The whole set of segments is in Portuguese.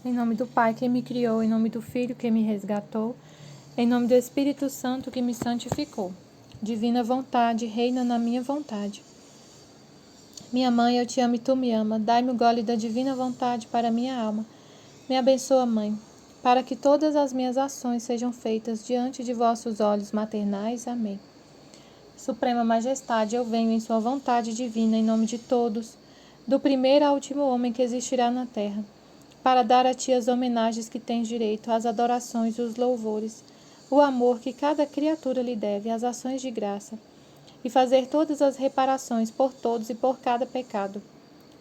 Em nome do Pai que me criou, em nome do Filho que me resgatou, em nome do Espírito Santo que me santificou. Divina vontade, reina na minha vontade. Minha mãe, eu te amo e tu me ama. Dai-me o gole da divina vontade para minha alma. Me abençoa, Mãe, para que todas as minhas ações sejam feitas diante de vossos olhos maternais. Amém. Suprema Majestade, eu venho em sua vontade divina, em nome de todos, do primeiro ao último homem que existirá na terra, para dar a ti as homenagens que tens direito, as adorações e os louvores, o amor que cada criatura lhe deve, as ações de graça, e fazer todas as reparações por todos e por cada pecado.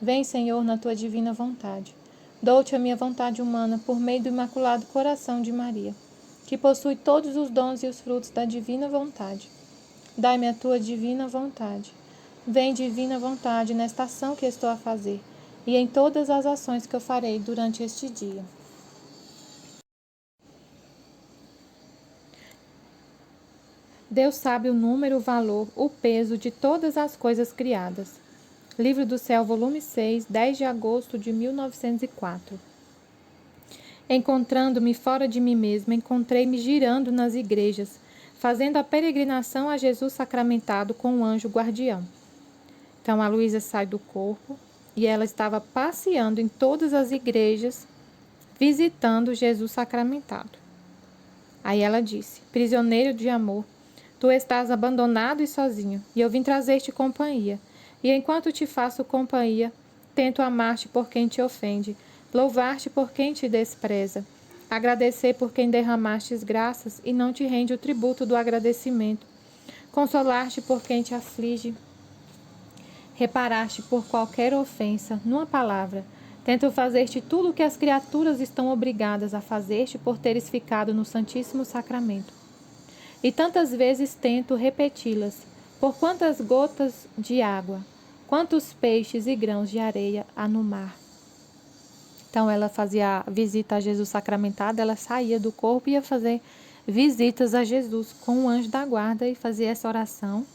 Vem, Senhor, na tua divina vontade. Dou-te a minha vontade humana por meio do Imaculado Coração de Maria, que possui todos os dons e os frutos da divina vontade. Dai-me a tua divina vontade. Vem, divina vontade, nesta ação que estou a fazer e em todas as ações que eu farei durante este dia. Deus sabe o número, o valor, o peso de todas as coisas criadas. Livro do Céu, volume 6, 10 de agosto de 1904. Encontrando-me fora de mim mesma, encontrei-me girando nas igrejas, fazendo a peregrinação a Jesus sacramentado com o anjo guardião. Então a Luísa sai do corpo e ela estava passeando em todas as igrejas, visitando Jesus sacramentado. Aí ela disse: prisioneiro de amor, tu estás abandonado e sozinho, e eu vim trazer-te companhia. E enquanto te faço companhia, tento amar-te por quem te ofende, louvar-te por quem te despreza, agradecer por quem derramastes graças e não te rende o tributo do agradecimento, consolar-te por quem te aflige, reparar-te por qualquer ofensa. Numa palavra, tento fazer-te tudo o que as criaturas estão obrigadas a fazer-te por teres ficado no Santíssimo Sacramento. E tantas vezes tento repeti-las, por quantas gotas de água, quantos peixes e grãos de areia há no mar. Então ela fazia visita a Jesus sacramentado, ela saía do corpo e ia fazer visitas a Jesus com o anjo da guarda e fazia essa oração.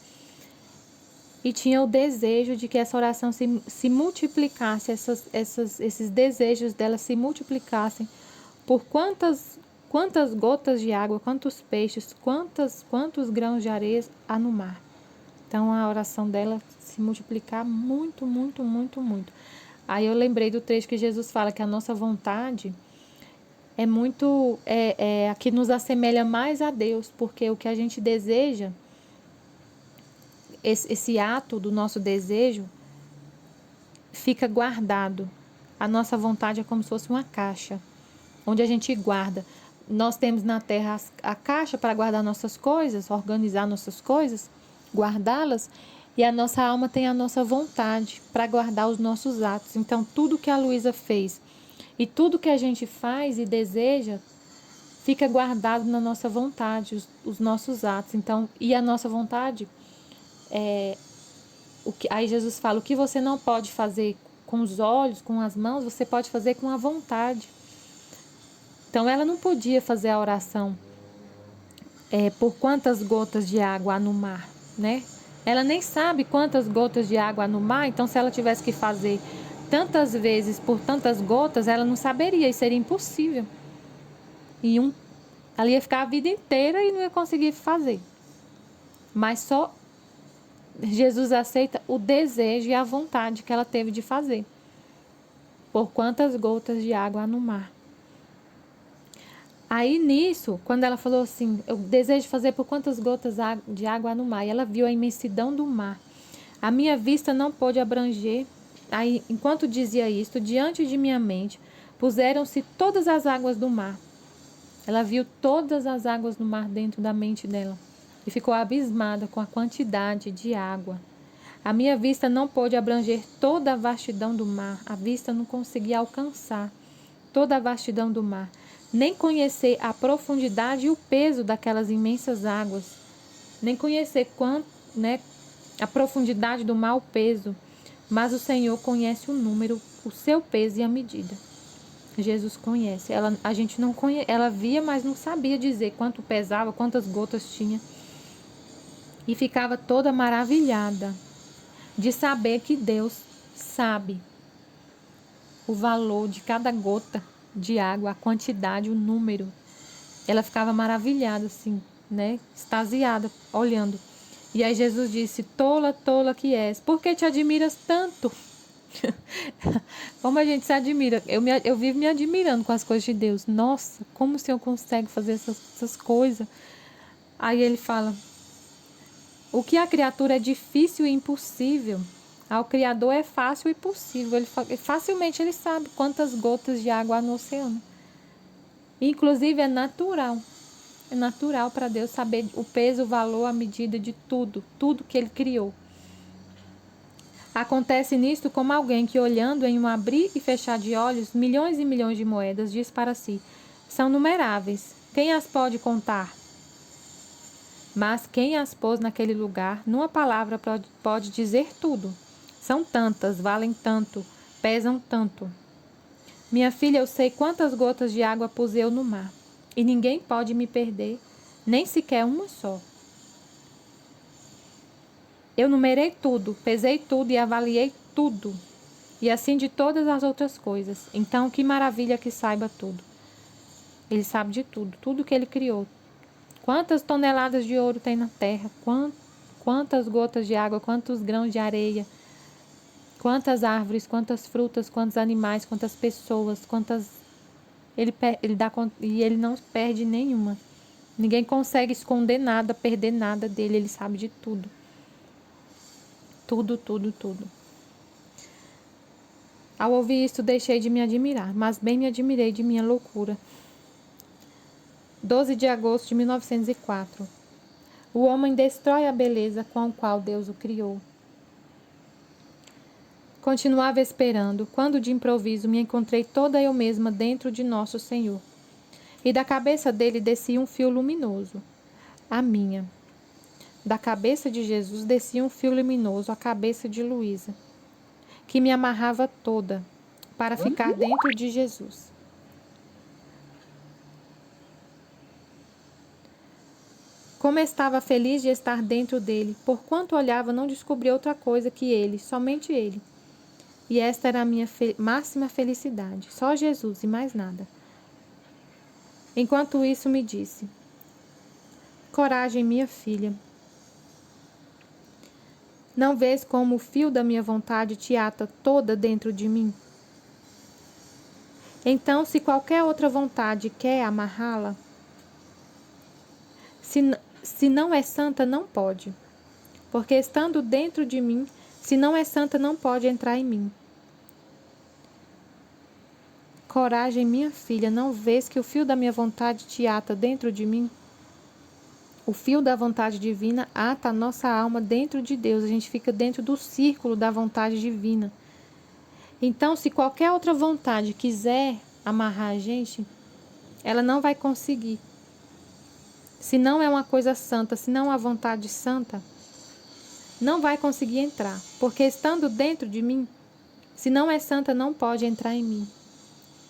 E tinha o desejo de que essa oração se multiplicasse, esses desejos dela se multiplicassem por quantas gotas de água, quantos peixes, quantos grãos de areia há no mar. Então a oração dela se multiplicar muito, muito, muito, muito. Aí eu lembrei do trecho que Jesus fala que a nossa vontade é muito, a que nos assemelha mais a Deus, porque o que a gente deseja, esse ato do nosso desejo fica guardado. A nossa vontade é como se fosse uma caixa, onde a gente guarda. Nós temos na terra a caixa para guardar nossas coisas, organizar nossas coisas, guardá-las, e a nossa alma tem a nossa vontade para guardar os nossos atos. Então, tudo que a Luísa fez e tudo que a gente faz e deseja fica guardado na nossa vontade, os nossos atos. Então, e a nossa vontade, aí Jesus fala, o que você não pode fazer com os olhos, com as mãos, você pode fazer com a vontade. Então, ela não podia fazer a oração por quantas gotas de água há no mar, né? Ela nem sabe quantas gotas de água há no mar, então se ela tivesse que fazer tantas vezes por tantas gotas, ela não saberia e seria impossível. Ela ia ficar a vida inteira e não ia conseguir fazer. Mas só Jesus aceita o desejo e a vontade que ela teve de fazer. Por quantas gotas de água há no mar. Aí nisso, quando ela falou assim, eu desejo fazer por quantas gotas de água há no mar, e ela viu a imensidão do mar. A minha vista não pôde abranger. Aí, enquanto dizia isto, diante de minha mente, puseram-se todas as águas do mar. Ela viu todas as águas do mar dentro da mente dela e ficou abismada com a quantidade de água. A minha vista não pôde abranger toda a vastidão do mar. A vista não conseguia alcançar toda a vastidão do mar, nem conhecer a profundidade e o peso daquelas imensas águas, nem conhecer a profundidade do mar, o peso, mas o Senhor conhece o número, o seu peso e a medida. Jesus conhece. A gente não conhece, ela via, mas não sabia dizer quanto pesava, quantas gotas tinha. E ficava toda maravilhada de saber que Deus sabe o valor de cada gota de água, a quantidade, o número. Ela ficava maravilhada, assim, né? Extasiada, olhando. E aí Jesus disse: tola, tola que és, por que te admiras tanto? Como a gente se admira. Eu vivo me admirando com as coisas de Deus. Nossa, como o Senhor consegue fazer essas coisas? Aí ele fala: o que a criatura é difícil e impossível, ao Criador é fácil e possível. Facilmente ele sabe quantas gotas de água há no oceano. Inclusive é natural. É natural para Deus saber o peso, o valor, a medida de tudo. Tudo que ele criou. Acontece nisto como alguém que, olhando em um abrir e fechar de olhos, milhões e milhões de moedas, diz para si: são numeráveis, quem as pode contar? Mas quem as pôs naquele lugar, numa palavra pode dizer tudo. São tantas, valem tanto, pesam tanto. Minha filha, eu sei quantas gotas de água pus eu no mar, e ninguém pode me perder, nem sequer uma só. Eu numerei tudo, pesei tudo e avaliei tudo, e assim de todas as outras coisas. Então, que maravilha que saiba tudo. Ele sabe de tudo, tudo que ele criou. Quantas toneladas de ouro tem na terra? Quantas gotas de água? Quantos grãos de areia? Quantas árvores? Quantas frutas? Quantos animais? Quantas pessoas? Ele dá e ele não perde nenhuma. Ninguém consegue esconder nada, perder nada dele. Ele sabe de tudo. Tudo, tudo, tudo. Ao ouvir isto, deixei de me admirar, mas bem me admirei de minha loucura. 12 de agosto de 1904. O homem destrói a beleza com a qual Deus o criou. Continuava esperando, quando de improviso me encontrei toda eu mesma dentro de Nosso Senhor. E da cabeça dele descia um fio luminoso, a minha. Da cabeça de Jesus descia um fio luminoso, a cabeça de Luísa, que me amarrava toda para ficar dentro de Jesus. Como estava feliz de estar dentro dele, porquanto olhava não descobri outra coisa que ele, somente ele. E esta era a minha máxima felicidade, só Jesus e mais nada. Enquanto isso me disse: coragem, minha filha. Não vês como o fio da minha vontade te ata toda dentro de mim? Então, se qualquer outra vontade quer amarrá-la, se não é santa, não pode. Porque estando dentro de mim, se não é santa, não pode entrar em mim. Coragem, minha filha, não vês que o fio da minha vontade te ata dentro de mim? O fio da vontade divina ata a nossa alma dentro de Deus. A gente fica dentro do círculo da vontade divina. Então, se qualquer outra vontade quiser amarrar a gente, ela não vai conseguir. Se não é uma coisa santa, se não é uma vontade santa, não vai conseguir entrar. Porque estando dentro de mim, se não é santa, não pode entrar em mim.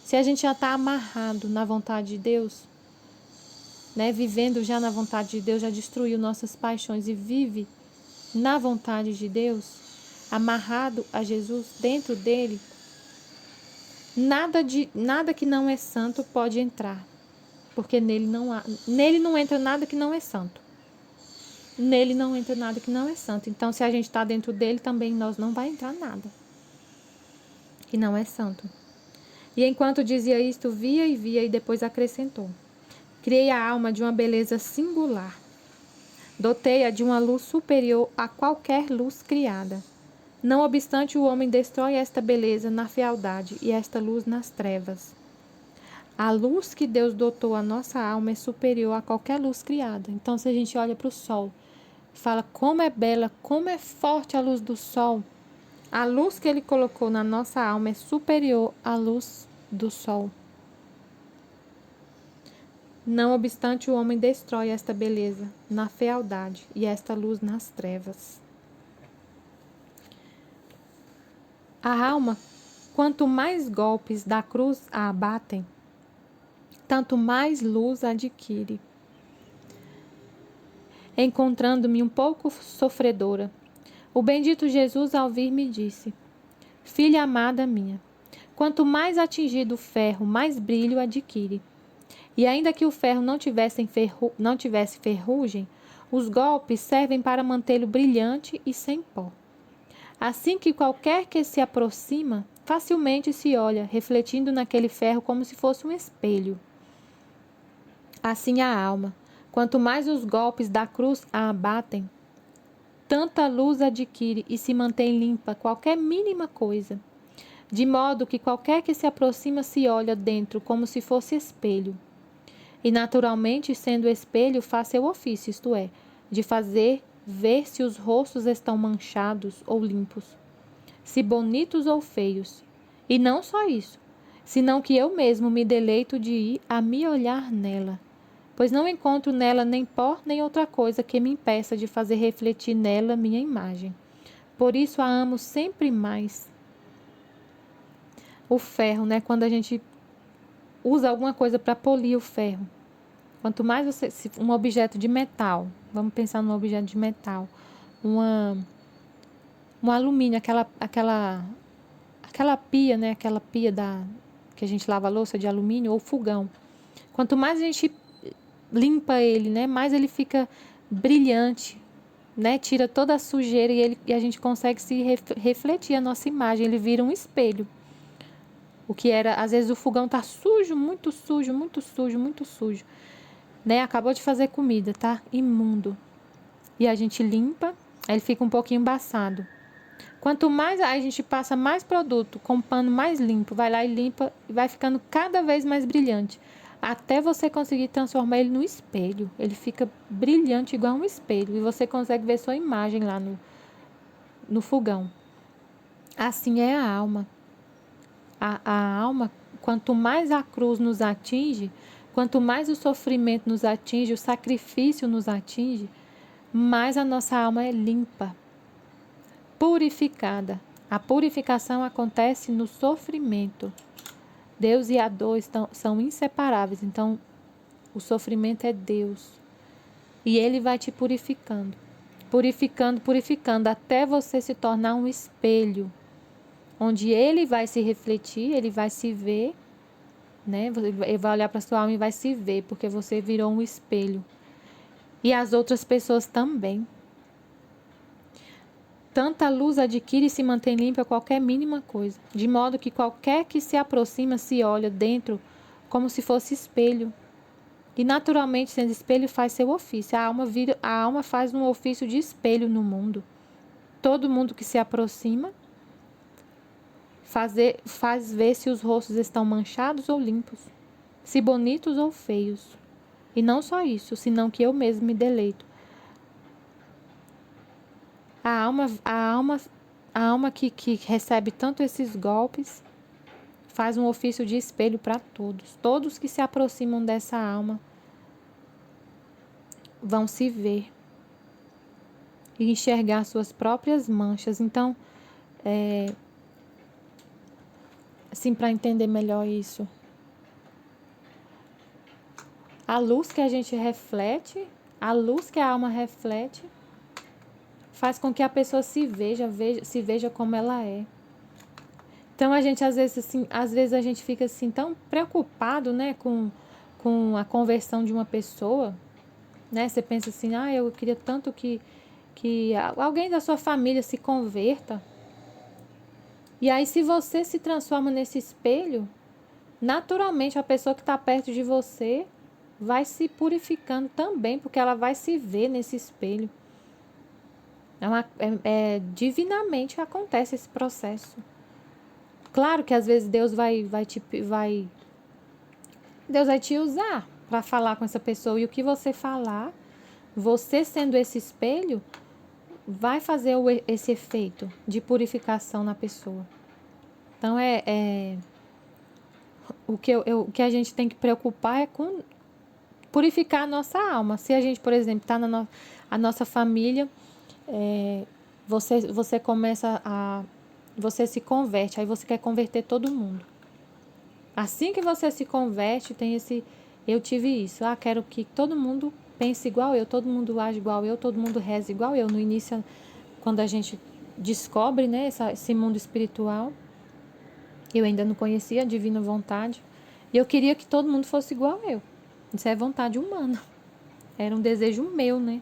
Se a gente já está amarrado na vontade de Deus, né, vivendo já na vontade de Deus, já destruiu nossas paixões e vive na vontade de Deus, amarrado a Jesus, dentro dele, nada que não é santo pode entrar, porque nele não entra nada que não é santo. Nele não entra nada que não é santo. Então, se a gente está dentro dele, também nós não vai entrar nada que não é santo. E enquanto dizia isto, via e depois acrescentou: criei a alma de uma beleza singular. Dotei-a de uma luz superior a qualquer luz criada. Não obstante, o homem destrói esta beleza na fealdade e esta luz nas trevas. A luz que Deus dotou a nossa alma é superior a qualquer luz criada. Então, se a gente olha para o sol, fala como é bela, como é forte a luz do sol, a luz que ele colocou na nossa alma é superior à luz do sol. Não obstante, o homem destrói esta beleza na fealdade e esta luz nas trevas. A alma, quanto mais golpes da cruz a abatem, tanto mais luz adquire. Encontrando-me um pouco sofredora, o bendito Jesus ao vir me disse: filha amada minha, Quanto mais atingido o ferro, mais brilho adquire. E ainda que o ferro não tivesse ferrugem, os golpes servem para mantê-lo brilhante e sem pó. Assim que qualquer que se aproxima, facilmente se olha, refletindo naquele ferro como se fosse um espelho. Assim a alma, quanto mais os golpes da cruz a abatem, tanta luz adquire e se mantém limpa qualquer mínima coisa, de modo que qualquer que se aproxima se olha dentro como se fosse espelho. E naturalmente, sendo espelho, faz seu ofício, isto é, de fazer ver se os rostos estão manchados ou limpos, se bonitos ou feios. E não só isso, senão que eu mesmo me deleito de ir a me olhar nela, pois não encontro nela nem pó nem outra coisa que me impeça de fazer refletir nela minha imagem. Por isso a amo sempre mais. O ferro, né? Quando a gente usa alguma coisa para polir o ferro. Quanto mais você... Um objeto de metal. Vamos pensar num objeto de metal. Um alumínio, aquela pia, né? Aquela pia que a gente lava a louça de alumínio ou fogão. Quanto mais a gente limpa ele, né? Mais ele fica brilhante, né? Tira toda a sujeira e a gente consegue se refletir a nossa imagem. Ele vira um espelho. O que era, às vezes o fogão tá sujo, muito sujo, muito sujo, muito sujo, né? Acabou de fazer comida, tá imundo. E a gente limpa, aí ele fica um pouquinho embaçado. Quanto mais a gente passa mais produto com pano mais limpo, vai lá e limpa e vai ficando cada vez mais brilhante, até você conseguir transformar ele no espelho. Ele fica brilhante igual um espelho e você consegue ver sua imagem lá no fogão. Assim é a alma. A alma, quanto mais a cruz nos atinge, quanto mais o sofrimento nos atinge, o sacrifício nos atinge, mais a nossa alma é limpa, purificada. A purificação acontece no sofrimento. Deus e a dor são inseparáveis, então o sofrimento é Deus. E Ele vai te purificando, purificando, purificando, até você se tornar um espelho, onde Ele vai se refletir, Ele vai se ver, né? Ele vai olhar para sua alma e vai se ver, porque você virou um espelho. E as outras pessoas também. Tanta luz adquire e se mantém limpa qualquer mínima coisa, de modo que qualquer que se aproxima se olha dentro como se fosse espelho. E naturalmente, sendo espelho, faz seu ofício. A alma faz um ofício de espelho no mundo. Todo mundo que se aproxima faz ver se os rostos estão manchados ou limpos, se bonitos ou feios. E não só isso, senão que eu mesmo me deleito. A alma que recebe tanto esses golpes faz um ofício de espelho para todos. Todos que se aproximam dessa alma vão se ver e enxergar suas próprias manchas. Então, assim, para entender melhor isso, a luz que a gente reflete, a luz que a alma reflete, faz com que a pessoa se veja como ela é. Então a gente às vezes a gente fica assim tão preocupado, né, com a conversão de uma pessoa, né? Você pensa assim: "Ah, eu queria tanto que alguém da sua família se converta". E aí, se você se transforma nesse espelho, naturalmente a pessoa que está perto de você vai se purificando também, porque ela vai se ver nesse espelho. Divinamente acontece esse processo. Claro que às vezes Deus vai te usar para falar com essa pessoa, e o que você falar, você sendo esse espelho, vai fazer esse efeito de purificação na pessoa. Então o que a gente tem que preocupar é com purificar a nossa alma. Se a gente, por exemplo, está a nossa família, você começa você se converte, aí você quer converter todo mundo. Assim que você se converte, eu tive isso. Quero que todo mundo pense igual eu, todo mundo age igual eu, todo mundo reze igual eu. No início, quando a gente descobre, né, esse mundo espiritual, Eu ainda não conhecia a divina vontade. E eu queria que todo mundo fosse igual eu. Isso é vontade humana. Era um desejo meu, né?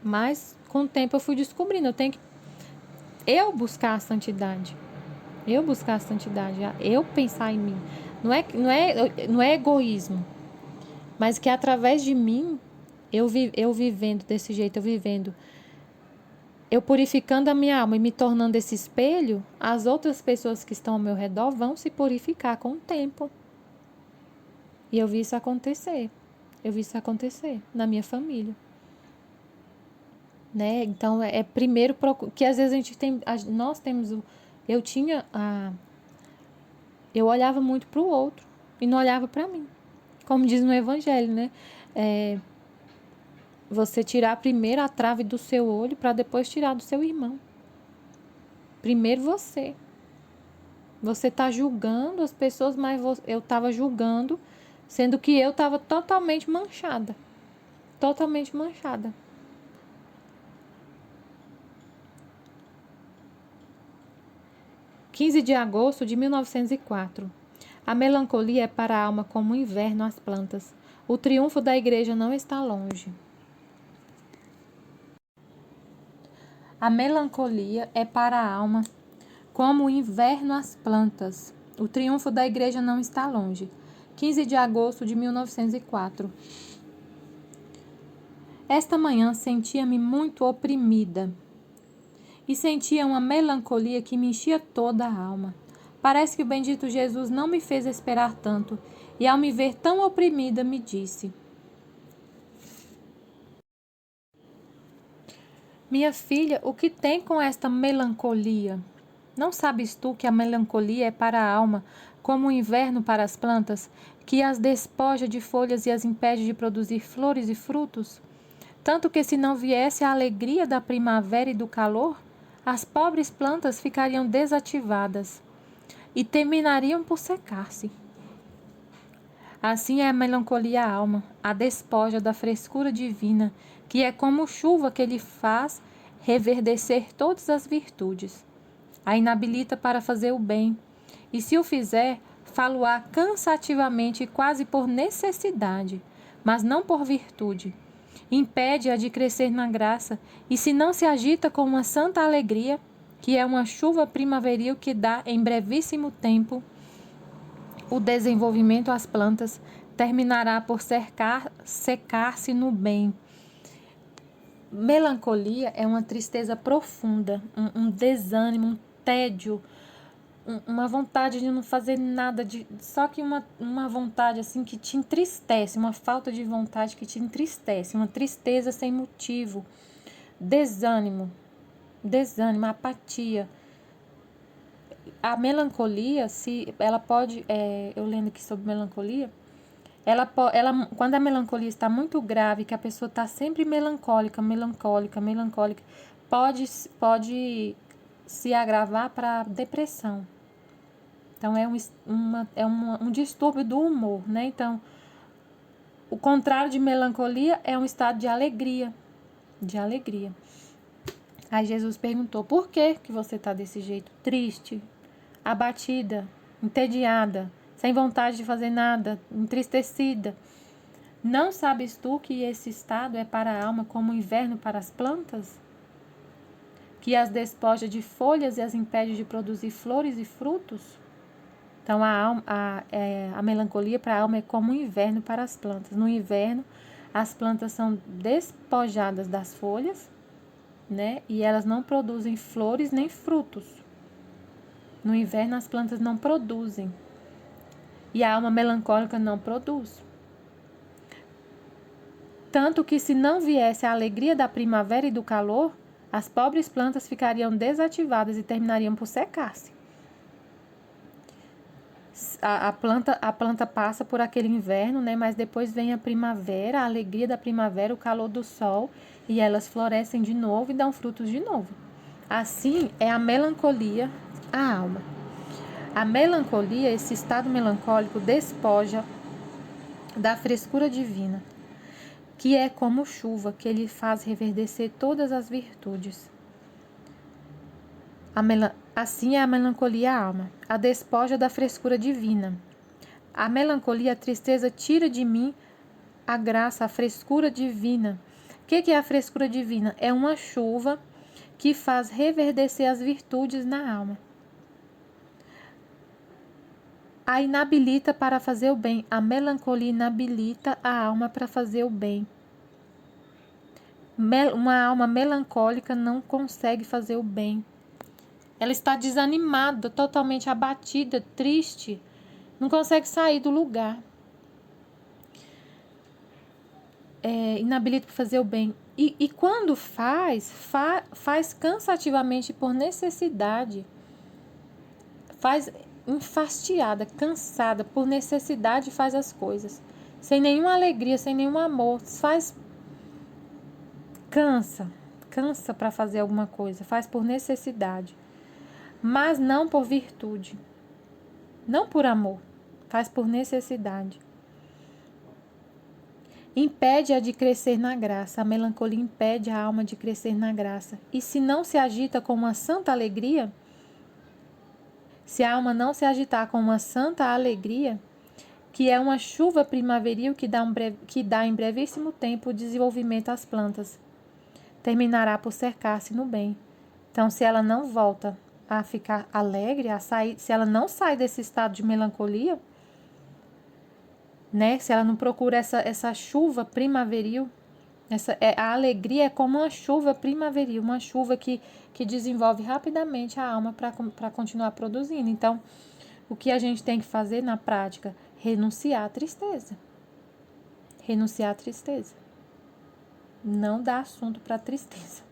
Mas com o tempo eu fui descobrindo. Eu tenho que buscar a santidade. Eu buscar a santidade. Eu pensar em mim. Não é egoísmo. Mas que através de mim, eu vivendo desse jeito, eu purificando a minha alma e me tornando esse espelho, as outras pessoas que estão ao meu redor vão se purificar com o tempo. E eu vi isso acontecer. Eu vi isso acontecer na minha família. Né? Então, primeiro que às vezes nós temos eu olhava muito para o outro e não olhava para mim. Como diz no Evangelho, né? Você tirar primeiro a trave do seu olho para depois tirar do seu irmão. Primeiro você. Você está julgando as pessoas, mas eu estava julgando, sendo que eu estava totalmente manchada. Totalmente manchada. (15 de agosto de 1904). A melancolia é para a alma como o inverno às plantas. O triunfo da igreja não está longe. A melancolia é para a alma como o inverno às plantas. O triunfo da igreja não está longe. 15 de agosto de 1904. Esta manhã sentia-me muito oprimida e sentia uma melancolia que me enchia toda a alma. Parece que o bendito Jesus não me fez esperar tanto, e ao me ver tão oprimida, me disse: minha filha, o que tem com esta melancolia? Não sabes tu que a melancolia é para a alma como o inverno para as plantas, que as despoja de folhas e as impede de produzir flores e frutos? Tanto que se não viesse a alegria da primavera e do calor, as pobres plantas ficariam desativadas e terminariam por secar-se. Assim é a melancolia a alma, a despoja da frescura divina, que é como chuva que lhe faz reverdecer todas as virtudes. A inabilita para fazer o bem, e se o fizer, fá-lo-á cansativamente e quase por necessidade, mas não por virtude. Impede-a de crescer na graça, e se não se agita com uma santa alegria, que é uma chuva primaveril que dá em brevíssimo tempo o desenvolvimento às plantas, terminará por secar-se no bem. Melancolia é uma tristeza profunda, um desânimo, um tédio, uma vontade de não fazer nada, só que uma vontade assim que te entristece, uma falta de vontade que te entristece, uma tristeza sem motivo, desânimo, apatia. A melancolia, se ela pode, eu lendo aqui sobre melancolia, ela, quando a melancolia está muito grave, que a pessoa está sempre melancólica, pode se agravar para depressão. Então, um distúrbio do humor, né? Então, o contrário de melancolia é um estado de alegria. Aí Jesus perguntou: por que você está desse jeito? Triste, abatida, entediada, sem vontade de fazer nada, entristecida. Não sabes tu que esse estado é para a alma como o inverno para as plantas? Que as despoja de folhas e as impede de produzir flores e frutos? Então, a melancolia para a alma é como o inverno para as plantas. No inverno, as plantas são despojadas das folhas, né? E elas não produzem flores nem frutos. No inverno, as plantas não produzem. E a alma melancólica não produz. Tanto que, se não viesse a alegria da primavera e do calor, as pobres plantas ficariam desativadas e terminariam por secar-se. A planta passa por aquele inverno, né? Mas depois vem a primavera, a alegria da primavera, o calor do sol, e elas florescem de novo e dão frutos de novo. Assim é a melancolia, a alma. A melancolia, esse estado melancólico, despoja da frescura divina, que é como chuva que lhe faz reverdecer todas as virtudes. Assim é a melancolia a alma, a despoja da frescura divina. A melancolia, a tristeza tira de mim a graça, a frescura divina. O que é a frescura divina? É uma chuva que faz reverdecer as virtudes na alma. A inabilita para fazer o bem. A melancolia inabilita a alma para fazer o bem. Uma alma melancólica não consegue fazer o bem. Ela está desanimada, totalmente abatida, triste. Não consegue sair do lugar. Inabilita para fazer o bem. E quando faz cansativamente por necessidade. Faz enfastiada, cansada, por necessidade faz as coisas. Sem nenhuma alegria, sem nenhum amor. Cansa para fazer alguma coisa. Faz por necessidade. Mas não por virtude. Não por amor. Faz por necessidade. Impede-a de crescer na graça. A melancolia impede a alma de crescer na graça. E se não se agita com uma santa alegria, se a alma não se agitar com uma santa alegria, que é uma chuva primaveril que dá em brevíssimo tempo o desenvolvimento às plantas, terminará por cercar-se no bem. Então, se ela não volta a ficar alegre, se ela não sai desse estado de melancolia, né? Se ela não procura essa chuva primaveril, a alegria é como uma chuva primaveril, uma chuva que desenvolve rapidamente a alma para continuar produzindo. Então, o que a gente tem que fazer na prática? Renunciar à tristeza. Renunciar à tristeza. Não dá assunto para a tristeza,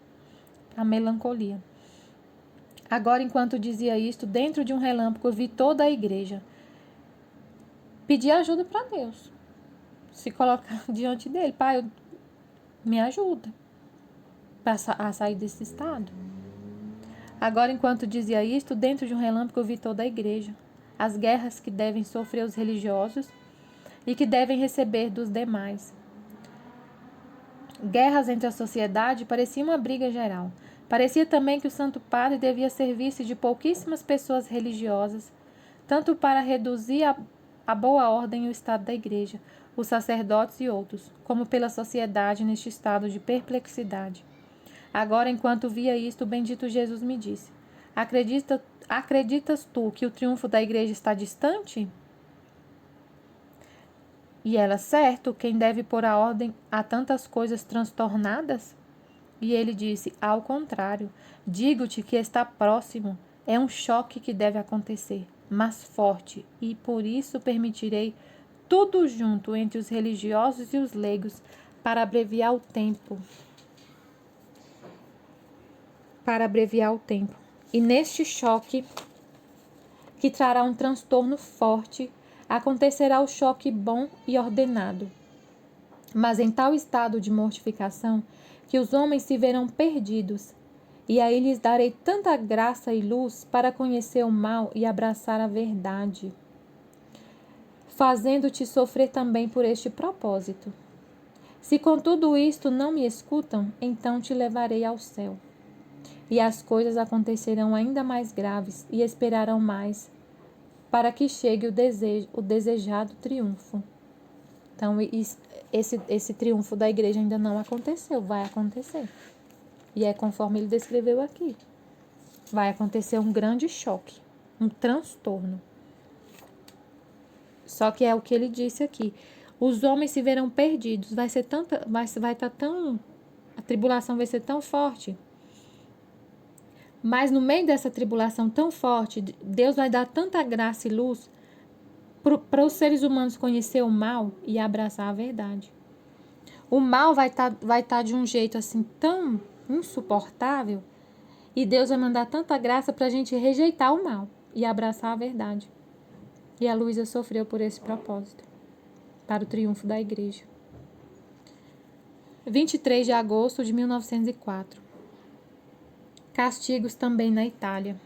para a melancolia. Agora, enquanto dizia isto, dentro de um relâmpago, eu vi toda a igreja pedir ajuda para Deus. Se colocar diante dele. Pai, me ajuda a sair desse estado. Agora, enquanto dizia isto, dentro de um relâmpago eu vi toda a igreja. As guerras que devem sofrer os religiosos e que devem receber dos demais. Guerras entre a sociedade parecia uma briga geral. Parecia também que o Santo Padre devia servir-se de pouquíssimas pessoas religiosas, tanto para reduzir a boa ordem e o estado da igreja, os sacerdotes e outros, como pela sociedade neste estado de perplexidade. Agora, enquanto via isto, o bendito Jesus me disse: acreditas tu que o triunfo da igreja está distante? E ela, certo, quem deve pôr a ordem a tantas coisas transtornadas? E ele disse: ao contrário, digo-te que está próximo. É um choque que deve acontecer, mas forte, e por isso permitirei tudo junto entre os religiosos e os leigos, para abreviar o tempo. E neste choque, que trará um transtorno forte, acontecerá o choque bom e ordenado. Mas em tal estado de mortificação, que os homens se verão perdidos, e aí lhes darei tanta graça e luz para conhecer o mal e abraçar a verdade, fazendo-te sofrer também por este propósito. Se com tudo isto não me escutam, então te levarei ao céu. E as coisas acontecerão ainda mais graves e esperarão mais, para que chegue o desejado triunfo. Então, esse triunfo da igreja ainda não aconteceu, vai acontecer. E é conforme ele descreveu aqui. Vai acontecer um grande choque, um transtorno. Só que é o que ele disse aqui. Os homens se verão perdidos, vai estar tão, a tribulação vai ser tão forte. Mas no meio dessa tribulação tão forte, Deus vai dar tanta graça e luz para os seres humanos conhecer o mal e abraçar a verdade. O mal vai tá de um jeito assim tão insuportável, e Deus vai mandar tanta graça para a gente rejeitar o mal e abraçar a verdade. E a Luísa sofreu por esse propósito, para o triunfo da igreja. 23 de agosto de 1904. Castigos também na Itália.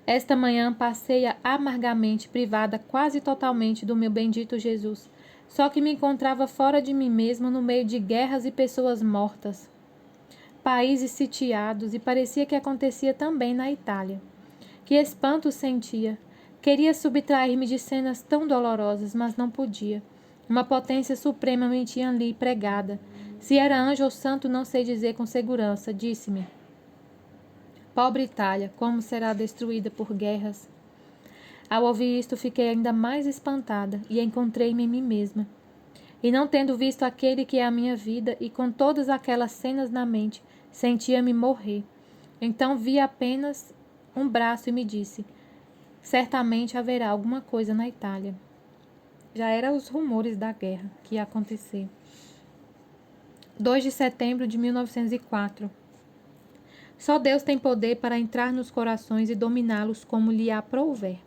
Esta manhã passei amargamente privada quase totalmente do meu bendito Jesus, só que me encontrava fora de mim mesma no meio de guerras e pessoas mortas. países sitiados, e parecia que acontecia também na Itália. Que espanto sentia! Queria subtrair-me de cenas tão dolorosas, mas não podia. Uma potência suprema me tinha ali pregada. Se era anjo ou santo, não sei dizer com segurança, disse-me. Pobre Itália, como será destruída por guerras! Ao ouvir isto, fiquei ainda mais espantada e encontrei-me em mim mesma. E não tendo visto aquele que é a minha vida e com todas aquelas cenas na mente, sentia-me morrer. Então vi apenas um braço e me disse: certamente haverá alguma coisa na Itália. Já eram os rumores da guerra que ia acontecer. 2 de setembro de 1904. Só Deus tem poder para entrar nos corações e dominá-los como lhe aprouver.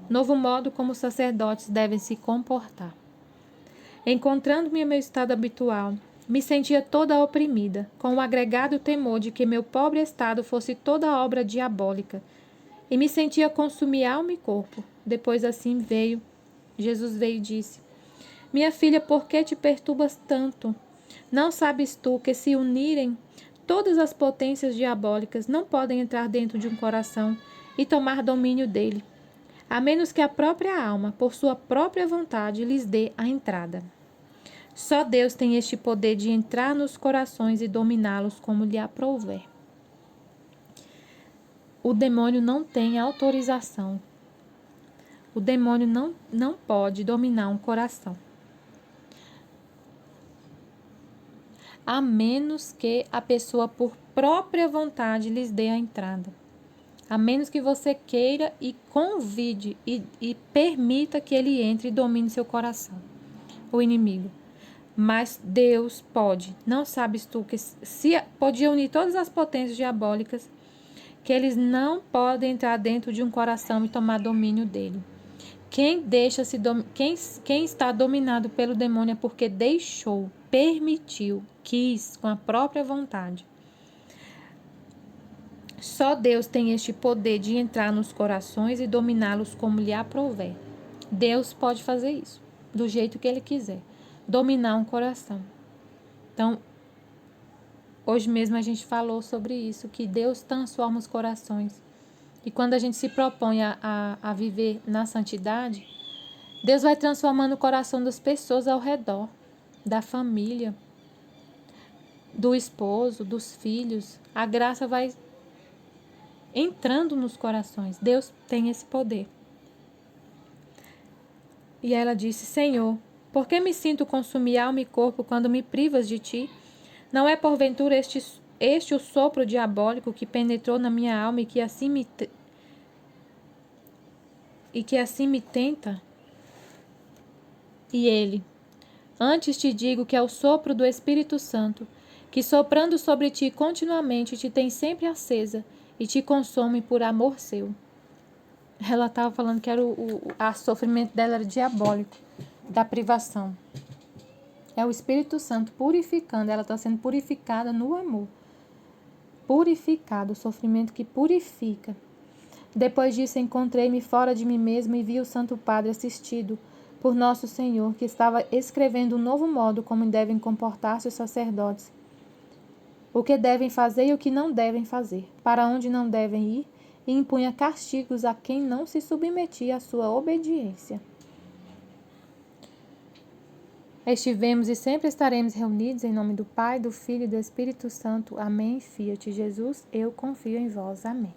Novo modo como os sacerdotes devem se comportar. Encontrando-me em meu estado habitual, me sentia toda oprimida, com o agregado temor de que meu pobre estado fosse toda obra diabólica, e me sentia consumir alma e corpo. Depois assim Jesus veio e disse: minha filha, por que te perturbas tanto? Não sabes tu que se unirem todas as potências diabólicas não podem entrar dentro de um coração e tomar domínio dele, a menos que a própria alma, por sua própria vontade, lhes dê a entrada. Só Deus tem este poder de entrar nos corações e dominá-los como lhe aprouver. O demônio não tem autorização. O demônio não pode dominar um coração, a menos que a pessoa, por própria vontade, lhes dê a entrada. A menos que você queira e convide e permita que ele entre e domine seu coração, o inimigo. Mas Deus pode. Não sabes tu que se podia unir todas as potências diabólicas, que eles não podem entrar dentro de um coração e tomar domínio dele. Quem está dominado pelo demônio é porque deixou, permitiu, quis com a própria vontade. Só Deus tem este poder de entrar nos corações e dominá-los como lhe aprouver. Deus pode fazer isso, do jeito que ele quiser, dominar um coração. Então, hoje mesmo a gente falou sobre isso, que Deus transforma os corações. E quando a gente se propõe a viver na santidade, Deus vai transformando o coração das pessoas ao redor, da família, do esposo, dos filhos. A graça vai entrando nos corações. Deus tem esse poder. E ela disse: Senhor, por que me sinto consumir alma e corpo quando me privas de ti? Não é porventura este o sopro diabólico que penetrou na minha alma e que assim me tenta? E ele: antes te digo que é o sopro do Espírito Santo, que soprando sobre ti continuamente te tem sempre acesa e te consome por amor seu. Ela estava falando que era o sofrimento dela era diabólico, da privação. É o Espírito Santo purificando, ela está sendo purificada no amor. Purificado, o sofrimento que purifica. Depois disso, encontrei-me fora de mim mesmo e vi o Santo Padre assistido por Nosso Senhor, que estava escrevendo um novo modo como devem comportar-se os sacerdotes, o que devem fazer e o que não devem fazer, para onde não devem ir, e impunha castigos a quem não se submetia à sua obediência. Estivemos e sempre estaremos reunidos em nome do Pai, do Filho e do Espírito Santo. Amém. Fiat Jesus, eu confio em vós. Amém.